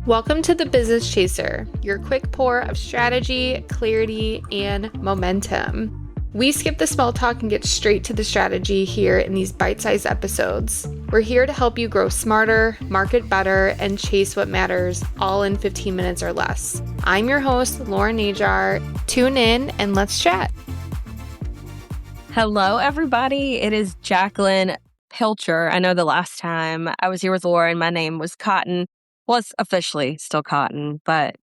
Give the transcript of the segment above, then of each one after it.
Welcome to the Business Chaser, your quick pour of strategy, clarity, and momentum. We skip the small talk and get straight to the strategy here in these bite-sized episodes. We're here to help you grow smarter, market better, and chase what matters, all in 15 minutes or less. I'm your host, Lauren Najar. Tune in and let's chat. Hello, everybody. It is Jacquelynn Pilcher. I know the last time I was here with Lauren, my name was Cotton. Well, it's officially still Cotton, but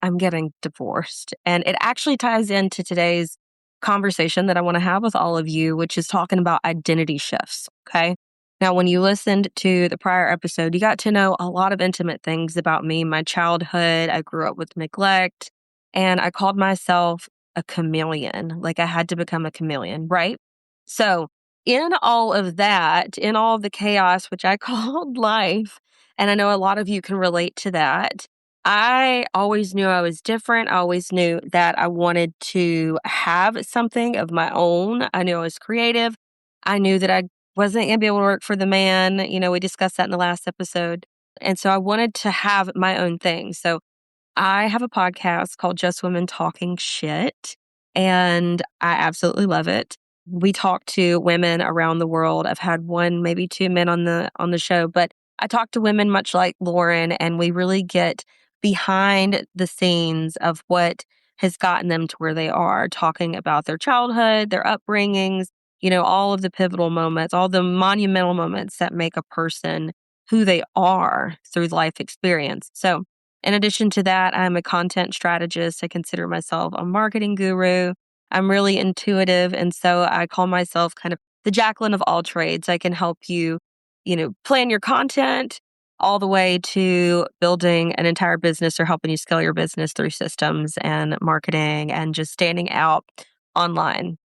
I'm getting divorced. And it actually ties into today's conversation that I want to have with all of you, which is talking about identity shifts. Okay. Now, when you listened to the prior episode, you got to know a lot of intimate things about me, my childhood. I grew up with neglect, and I called myself a chameleon. Like I had to become a chameleon, right? So, in all of that, in all of the chaos, which I called life, and I know a lot of you can relate to that, I always knew I was different. I always knew that I wanted to have something of my own. I knew I was creative. I knew that I wasn't going to be able to work for the man. We discussed that in the last episode. And so I wanted to have my own thing. So I have a podcast called Just Women Talking Shit, and I absolutely love it. We talk to women around the world. I've had one, maybe two men on the show, but I talk to women much like Lauren, and we really get behind the scenes of what has gotten them to where they are, talking about their childhood, their upbringings, all of the pivotal moments, all the monumental moments that make a person who they are through life experience. So in addition to that, I'm a content strategist. I consider myself a marketing guru. I'm really intuitive. And so I call myself kind of the Jacquelynn of all trades. I can help you, plan your content all the way to building an entire business or helping you scale your business through systems and marketing and just standing out online.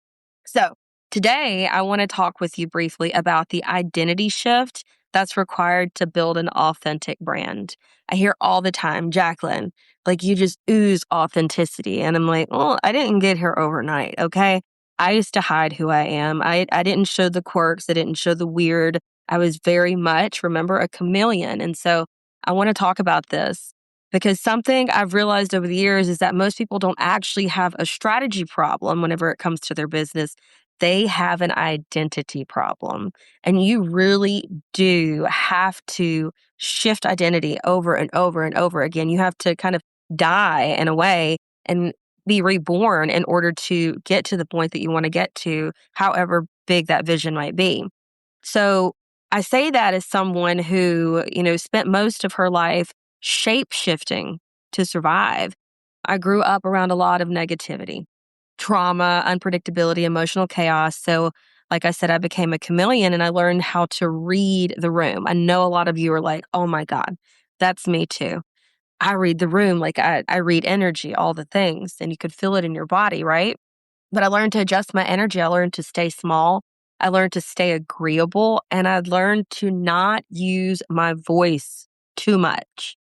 So today I want to talk with you briefly about the identity shift that's required to build an authentic brand. I hear all the time, Jacquelynn, like you just ooze authenticity. And I'm like, well, I didn't get here overnight. Okay. I used to hide who I am. I didn't show the quirks. I didn't show the weird. I was very much, remember, a chameleon. And so I want to talk about this because something I've realized over the years is that most people don't actually have a strategy problem whenever it comes to their business. They have an identity problem. And you really do have to shift identity over and over and over again. You have to kind of die in a way and be reborn in order to get to the point that you want to get to, however big that vision might be. So I say that as someone who, spent most of her life shape shifting to survive. I grew up around a lot of negativity, trauma, unpredictability, emotional chaos. So, like I said, I became a chameleon and I learned how to read the room. I know a lot of you are like, oh my God, that's me too. I read the room, like I read energy, all the things, and you could feel it in your body, right? But I learned to adjust my energy. I learned to stay small. I learned to stay agreeable, and I learned to not use my voice too much.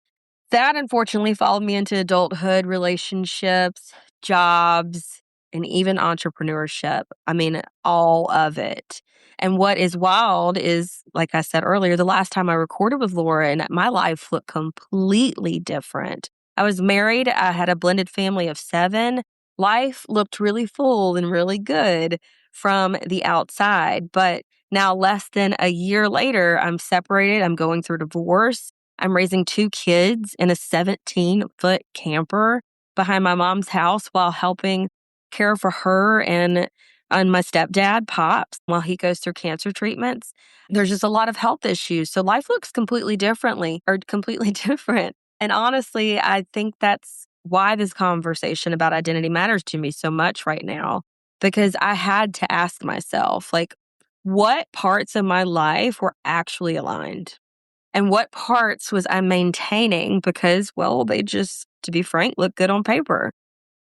That unfortunately followed me into adulthood, relationships, jobs, and even entrepreneurship. I mean, all of it. And what is wild is, like I said earlier, the last time I recorded with Lauren, my life looked completely different. I was married. I had a blended family of 7. Life looked really full and really good from the outside. But now, less than a year later, I'm separated. I'm going through divorce. I'm raising 2 kids in a 17-foot camper behind my mom's house while helping care for her and my stepdad, Pops, while he goes through cancer treatments. There's just a lot of health issues. So life looks completely different. And honestly, I think that's why this conversation about identity matters to me so much right now, because I had to ask myself, like, what parts of my life were actually aligned? And what parts was I maintaining because, well, they just, to be frank, look good on paper?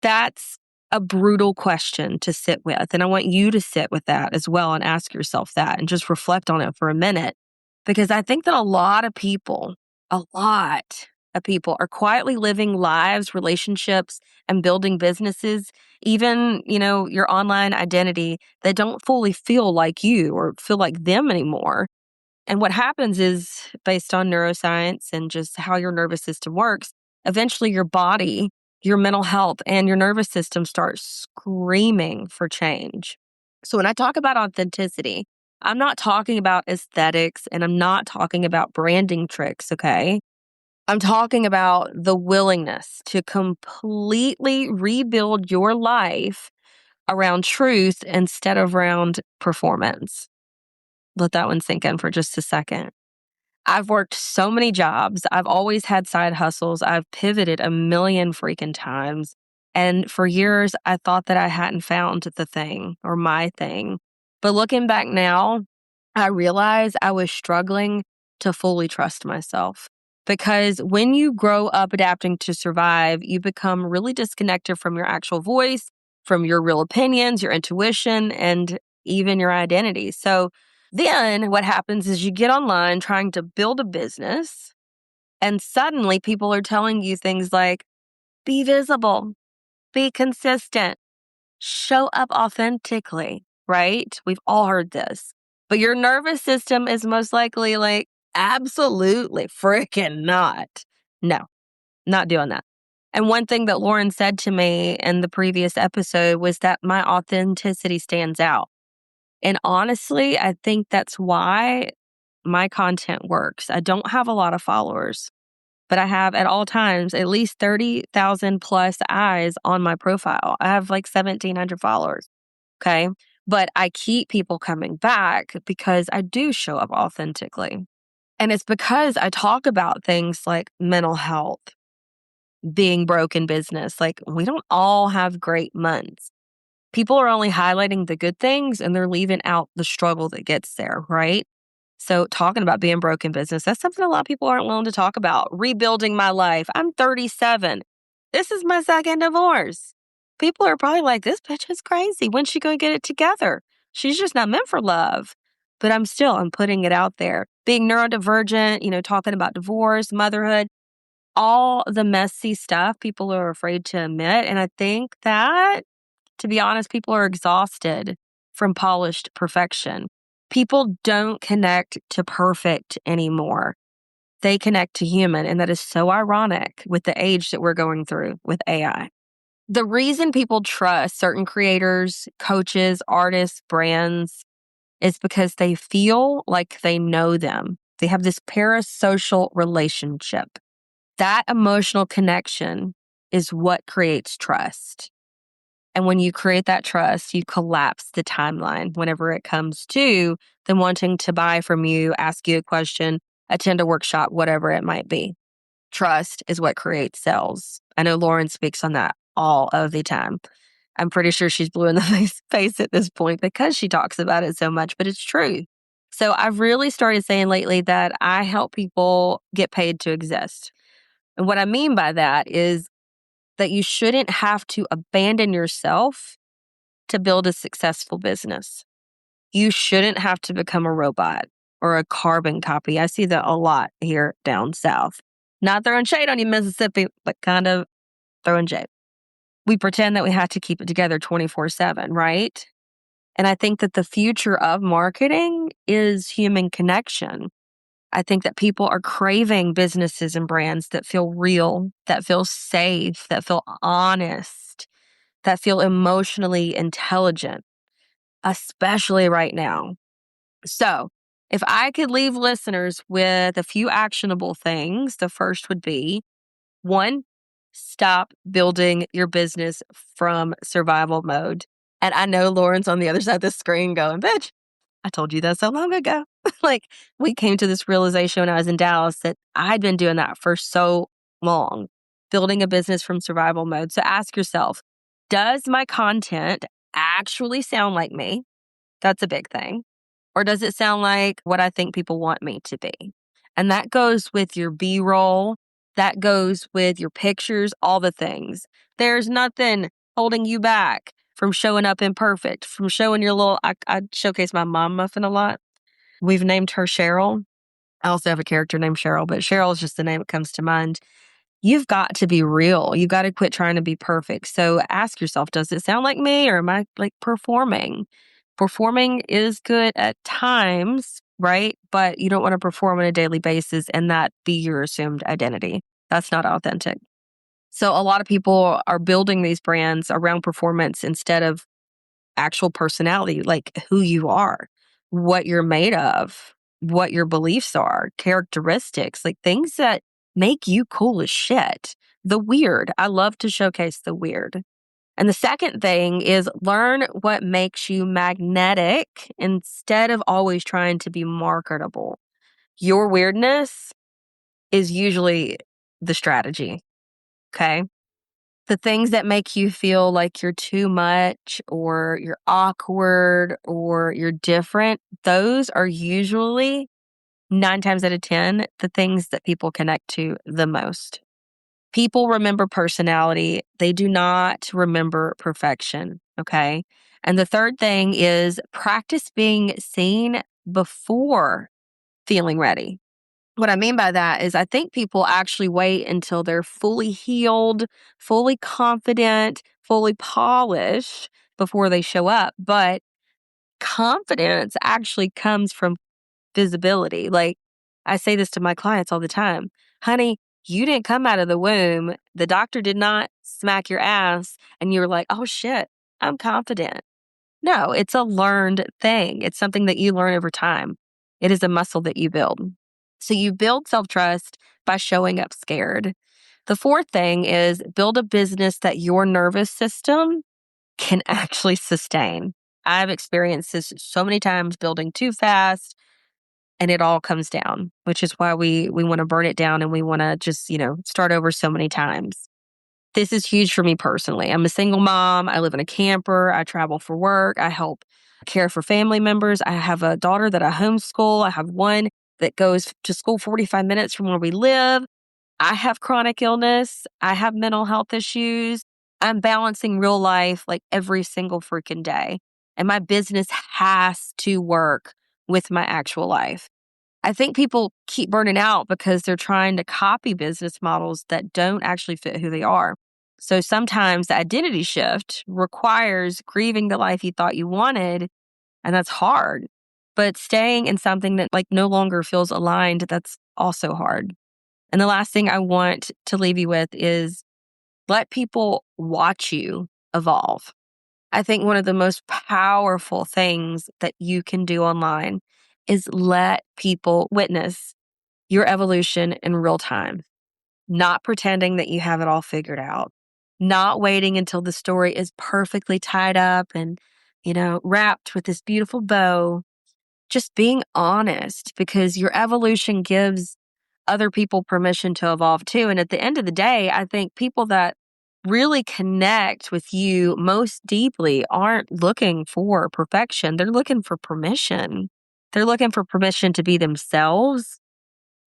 That's a brutal question to sit with. And I want you to sit with that as well and ask yourself that and just reflect on it for a minute. Because I think that a lot of people are quietly living lives, relationships, and building businesses, even, your online identity, that don't fully feel like you or feel like them anymore. And what happens is, based on neuroscience and just how your nervous system works, eventually your body, your mental health, and your nervous system start screaming for change. So when I talk about authenticity, I'm not talking about aesthetics and I'm not talking about branding tricks, okay? I'm talking about the willingness to completely rebuild your life around truth instead of around performance. Let that one sink in for just a second. I've worked so many jobs. I've always had side hustles. I've pivoted a million freaking times. And for years, I thought that I hadn't found the thing or my thing. But looking back now, I realize I was struggling to fully trust myself. Because when you grow up adapting to survive, you become really disconnected from your actual voice, from your real opinions, your intuition, and even your identity. So then what happens is you get online trying to build a business, and suddenly people are telling you things like, be visible, be consistent, show up authentically, right? We've all heard this. But your nervous system is most likely like, absolutely freaking not. No, not doing that. And one thing that Lauren said to me in the previous episode was that my authenticity stands out. And honestly, I think that's why my content works. I don't have a lot of followers, but I have at all times at least 30,000 plus eyes on my profile. I have like 1,700 followers. Okay. But I keep people coming back because I do show up authentically. And it's because I talk about things like mental health, being broke in business. Like, we don't all have great months. People are only highlighting the good things and they're leaving out the struggle that gets there, right? So talking about being broke in business, that's something a lot of people aren't willing to talk about. Rebuilding my life. I'm 37. This is my second divorce. People are probably like, this bitch is crazy. When's she going to get it together? She's just not meant for love. But I'm putting it out there. Being neurodivergent, talking about divorce, motherhood, all the messy stuff people are afraid to admit. And I think that, to be honest, people are exhausted from polished perfection. People don't connect to perfect anymore. They connect to human. And that is so ironic with the age that we're going through with AI. The reason people trust certain creators, coaches, artists, brands is because they feel like they know them. They have this parasocial relationship. That emotional connection is what creates trust. And when you create that trust, you collapse the timeline whenever it comes to them wanting to buy from you, ask you a question, attend a workshop, whatever it might be. Trust is what creates sales. I know Lauren speaks on that all of the time. I'm pretty sure she's blue in the face at this point because she talks about it so much, but it's true. So I've really started saying lately that I help people get paid to exist. And what I mean by that is that you shouldn't have to abandon yourself to build a successful business. You shouldn't have to become a robot or a carbon copy. I see that a lot here down south. Not throwing shade on you, Mississippi, but kind of throwing shade. We pretend that we have to keep it together 24/7, right? And I think that the future of marketing is human connection. I think that people are craving businesses and brands that feel real, that feel safe, that feel honest, that feel emotionally intelligent, especially right now. So, if I could leave listeners with a few actionable things, the first would be one, stop building your business from survival mode. And I know Lauren's on the other side of the screen going, bitch, I told you that so long ago. Like, we came to this realization when I was in Dallas that I'd been doing that for so long, building a business from survival mode. So ask yourself, does my content actually sound like me? That's a big thing. Or does it sound like what I think people want me to be? And that goes with your B-roll. That goes with your pictures, all the things. There's nothing holding you back from showing up imperfect, from showing your little, I showcase my mom muffin a lot. We've named her Cheryl. I also have a character named Cheryl, but Cheryl is just the name that comes to mind. You've got to be real. You got to quit trying to be perfect. So ask yourself, does it sound like me or am I like performing? Performing is good at times, right? But you don't want to perform on a daily basis and that be your assumed identity. That's not authentic. So a lot of people are building these brands around performance instead of actual personality, like who you are, what you're made of, what your beliefs are, characteristics, like things that make you cool as shit. The weird. I love to showcase the weird. And the second thing is learn what makes you magnetic instead of always trying to be marketable. Your weirdness is usually the strategy. Okay. The things that make you feel like you're too much or you're awkward or you're different, those are usually 9 times out of 10 the things that people connect to the most. People remember personality, they do not remember perfection. Okay. And the third thing is practice being seen before feeling ready. What I mean by that is I think people actually wait until they're fully healed, fully confident, fully polished before they show up. But confidence actually comes from visibility. Like I say this to my clients all the time. Honey, you didn't come out of the womb. The doctor did not smack your ass and you're like, oh shit, I'm confident. No, it's a learned thing. It's something that you learn over time. It is a muscle that you build. So you build self-trust by showing up scared. The fourth thing is build a business that your nervous system can actually sustain. I've experienced this so many times building too fast and it all comes down, which is why we want to burn it down and we want to just, start over so many times. This is huge for me personally. I'm a single mom. I live in a camper. I travel for work. I help care for family members. I have a daughter that I homeschool. I have one that goes to school 45 minutes from where we live. I have chronic illness. I have mental health issues. I'm balancing real life like every single freaking day. And my business has to work with my actual life. I think people keep burning out because they're trying to copy business models that don't actually fit who they are. So sometimes the identity shift requires grieving the life you thought you wanted, and that's hard. But staying in something that like no longer feels aligned, that's also hard. And the last thing I want to leave you with is let people watch you evolve. I think one of the most powerful things that you can do online is let people witness your evolution in real time, not pretending that you have it all figured out, not waiting until the story is perfectly tied up and, wrapped with this beautiful bow, just being honest because your evolution gives other people permission to evolve too. And at the end of the day, I think people that really connect with you most deeply aren't looking for perfection. They're looking for permission. They're looking for permission to be themselves,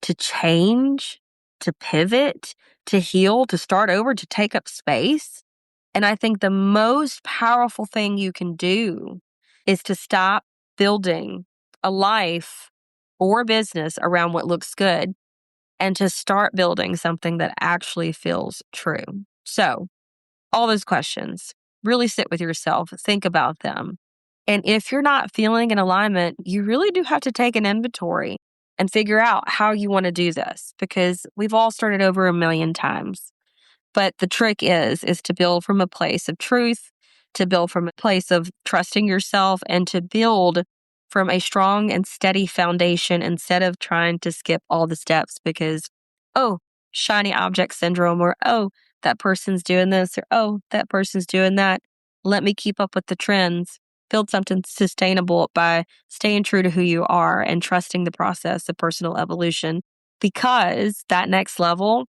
to change, to pivot, to heal, to start over, to take up space. And I think the most powerful thing you can do is to stop building a life or a business around what looks good and to start building something that actually feels true. So, all those questions, really sit with yourself, think about them. And if you're not feeling in alignment, you really do have to take an inventory and figure out how you want to do this because we've all started over a million times. But the trick is to build from a place of truth, to build from a place of trusting yourself, and to build from a strong and steady foundation instead of trying to skip all the steps because, oh, shiny object syndrome, or oh, that person's doing this, or oh, that person's doing that. Let me keep up with the trends. Build something sustainable by staying true to who you are and trusting the process of personal evolution because that next level,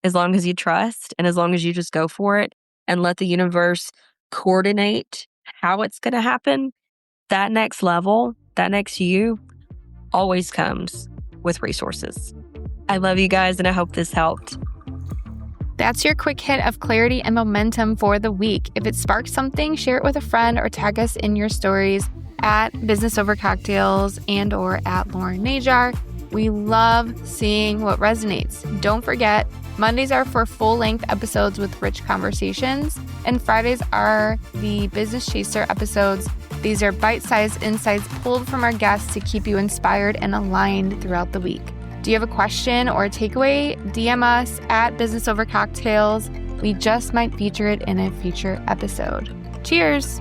as long as you trust and as long as you just go for it and let the universe coordinate how it's going to happen, that next level, that next you always comes with resources. I love you guys and I hope this helped. That's your quick hit of clarity and momentum for the week. If it sparked something, share it with a friend or tag us in your stories at Business Over Cocktails and or at Lauren Najar. We love seeing what resonates. Don't forget, Mondays are for full-length episodes with rich conversations, and Fridays are the Business Chaser episodes These are bite-sized insights pulled from our guests to keep you inspired and aligned throughout the week. Do you have a question or a takeaway? DM us at Business Over Cocktails. We just might feature it in a future episode. Cheers!